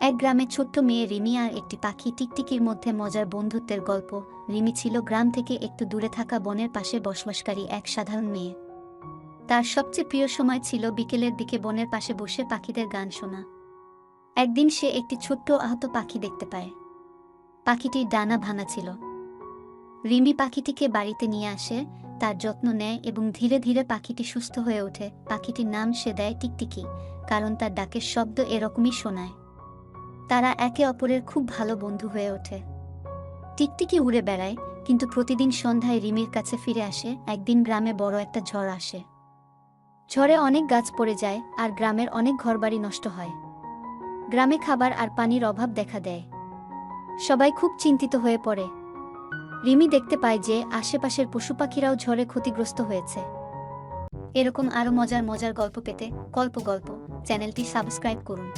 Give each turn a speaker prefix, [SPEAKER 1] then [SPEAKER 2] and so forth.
[SPEAKER 1] এক গ্রামে ছোট্ট মেয়ে রিমি আর একটি পাখি টিকটিকির মধ্যে মজার বন্ধুত্বের গল্প। রিমি ছিল গ্রাম থেকে একটু দূরে থাকা বনের পাশে বসবাসকারী এক সাধারণ মেয়ে। তার সবচেয়ে প্রিয় সময় ছিল বিকেলের দিকে বনের পাশে বসে পাখিদের গান শোনা। একদিন সে একটি ছোট্ট আহত পাখি দেখতে পায়। পাখিটির ডানা ভাঙা ছিল। রিমি পাখিটিকে বাড়িতে নিয়ে আসে, তার যত্ন নেয় এবং ধীরে ধীরে পাখিটি সুস্থ হয়ে ওঠে। পাখিটির নাম সে দেয় টিকটিকি, কারণ তার ডাকের শব্দ এরকমই শোনায়। তারা একে অপরের খুব ভালো বন্ধু হয়ে ওঠে। টিকটিকি উড়ে বেড়ায়, কিন্তু প্রতিদিন সন্ধ্যায় রিমির কাছে ফিরে আসে। একদিন গ্রামে বড় একটা ঝড় আসে। ঝড়ে অনেক গাছ পড়ে যায় আর গ্রামের অনেক ঘরবাড়ি নষ্ট হয়। গ্রামে খাবার আর পানির অভাব দেখা দেয়। সবাই খুব চিন্তিত হয়ে পড়ে। রিমি দেখতে পায় যে আশেপাশের পশু পাখিরাও ঝড়ে ক্ষতিগ্রস্ত হয়েছে। এরকম আরও মজার মজার গল্প পেতে গল্প চ্যানেলটি সাবস্ক্রাইব করুন।